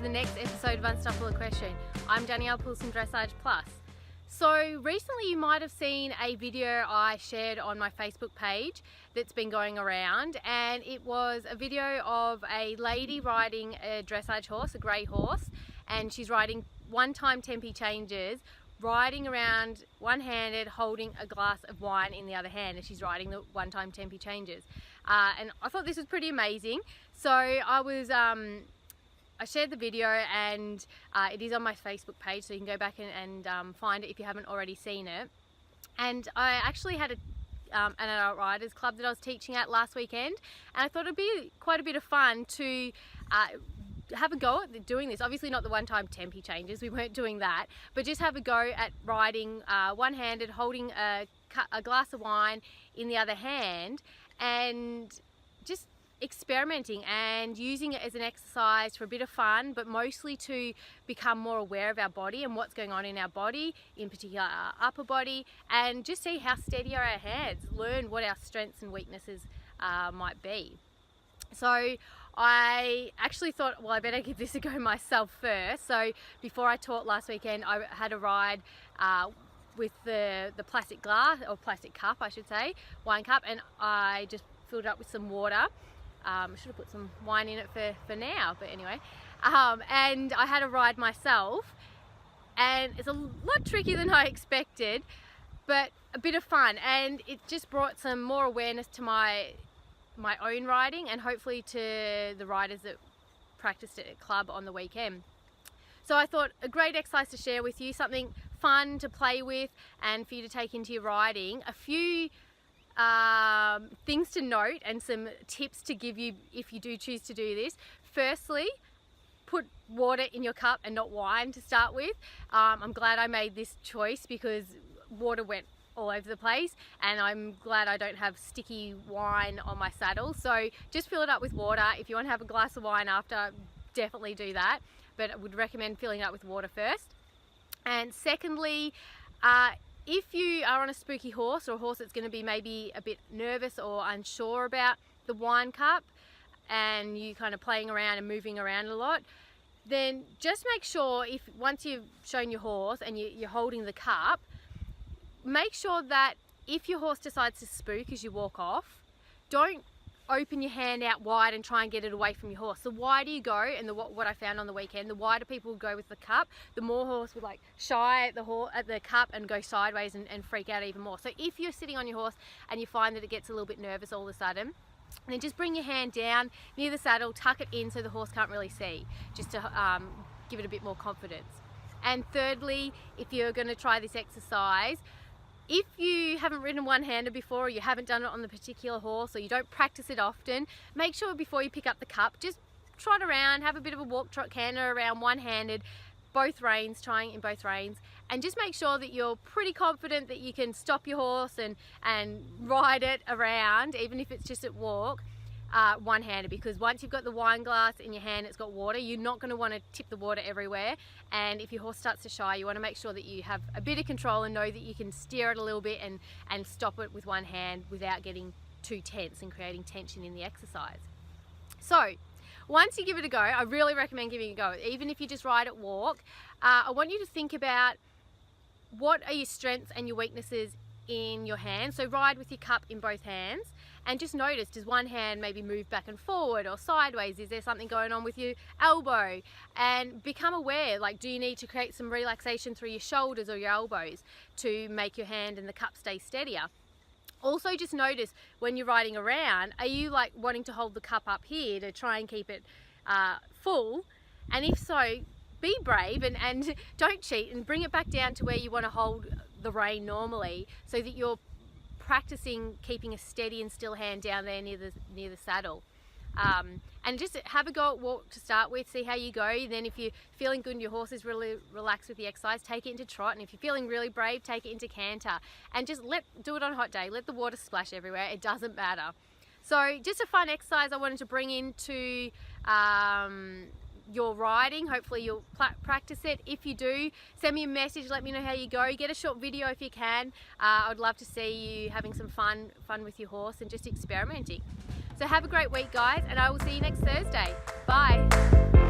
the next episode of Unstoppable Equestrian. I'm Danielle from Dressage Plus. So recently you might have seen a video I shared on my Facebook page that's been going around, and it was a video of a lady riding a dressage horse, a grey horse, and she's riding one-time tempi changes, riding around one-handed, holding a glass of wine in the other hand as she's riding the one-time tempi changes. And I thought this was pretty amazing, so I shared the video, and it is on my Facebook page, so you can go back and find it if you haven't already seen it. And I actually had an adult riders club that I was teaching at last weekend, and I thought it'd be quite a bit of fun to have a go at doing this. Obviously not the one-time tempi changes, we weren't doing that, but just have a go at riding one-handed, holding a glass of wine in the other hand, and just experimenting and using it as an exercise for a bit of fun, but mostly to become more aware of our body and what's going on in our body, in particular our upper body, and just see how steady are our hands, learn what our strengths and weaknesses might be. So I actually thought, well, I better give this a go myself first. So before I taught last weekend, I had a ride with the plastic glass, or plastic cup I should say, wine cup, and I just filled it up with some water. I should have put some wine in it for now, but anyway. And I had a ride myself, and it's a lot trickier than I expected, but a bit of fun, and it just brought some more awareness to my own riding, and hopefully to the riders that practiced at a club on the weekend. So I thought a great exercise to share with you, something fun to play with and for you to take into your riding. A few things to note and some tips to give you if you do choose to do this. Firstly, put water in your cup and not wine to start with. I'm glad I made this choice because water went all over the place, and I'm glad I don't have sticky wine on my saddle. So just fill it up with water. If you want to have a glass of wine after, definitely do that, but I would recommend filling it up with water first. And secondly, if you are on a spooky horse, or a horse that's going to be maybe a bit nervous or unsure about the wine cup, and you kind of playing around and moving around a lot, then just make sure, if once you've shown your horse and you're holding the cup, make sure that if your horse decides to spook as you walk off, don't open your hand out wide and try and get it away from your horse. The wider you go, and what I found on the weekend, the wider people would go with the cup, the more horse would like shy at the cup and go sideways and freak out even more. So if you're sitting on your horse and you find that it gets a little bit nervous all of a sudden, then just bring your hand down near the saddle, tuck it in so the horse can't really see, just to give it a bit more confidence. And thirdly, if you're going to try this exercise, if you haven't ridden one-handed before, or you haven't done it on the particular horse, or you don't practice it often, make sure before you pick up the cup, just trot around, have a bit of a walk, trot, canter around one-handed, both reins, trying in both reins, and just make sure that you're pretty confident that you can stop your horse and ride it around, even if it's just at walk, one-handed, because once you've got the wine glass in your hand, it's got water, you're not going to want to tip the water everywhere. And if your horse starts to shy, you want to make sure that you have a bit of control and know that you can steer it a little bit and stop it with one hand without getting too tense and creating tension in the exercise. So once you give it a go, I really recommend giving it a go. Even if you just ride at walk, I want you to think about what are your strengths and your weaknesses in your hand. So ride with your cup in both hands, and just notice, does one hand maybe move back and forward or sideways? Is there something going on with your elbow? And become aware, like, do you need to create some relaxation through your shoulders or your elbows to make your hand and the cup stay steadier? Also, just notice when you're riding around, are you like wanting to hold the cup up here to try and keep it full? And if so, be brave and don't cheat, and bring it back down to where you want to hold the rein normally, so that you're practicing keeping a steady and still hand down there near the saddle. And just have a go at walk to start with, see how you go. Then if you're feeling good and your horse is really relaxed with the exercise, take it into trot, and if you're feeling really brave, take it into canter, and just do it on a hot day, let the water splash everywhere, it doesn't matter. So just a fun exercise I wanted to bring into your riding. Hopefully you'll practice it. If you do, send me a message, let me know how you go. Get a short video if you can. I'd love to see you having some fun with your horse and just experimenting. So have a great week, guys, and I will see you next Thursday. Bye.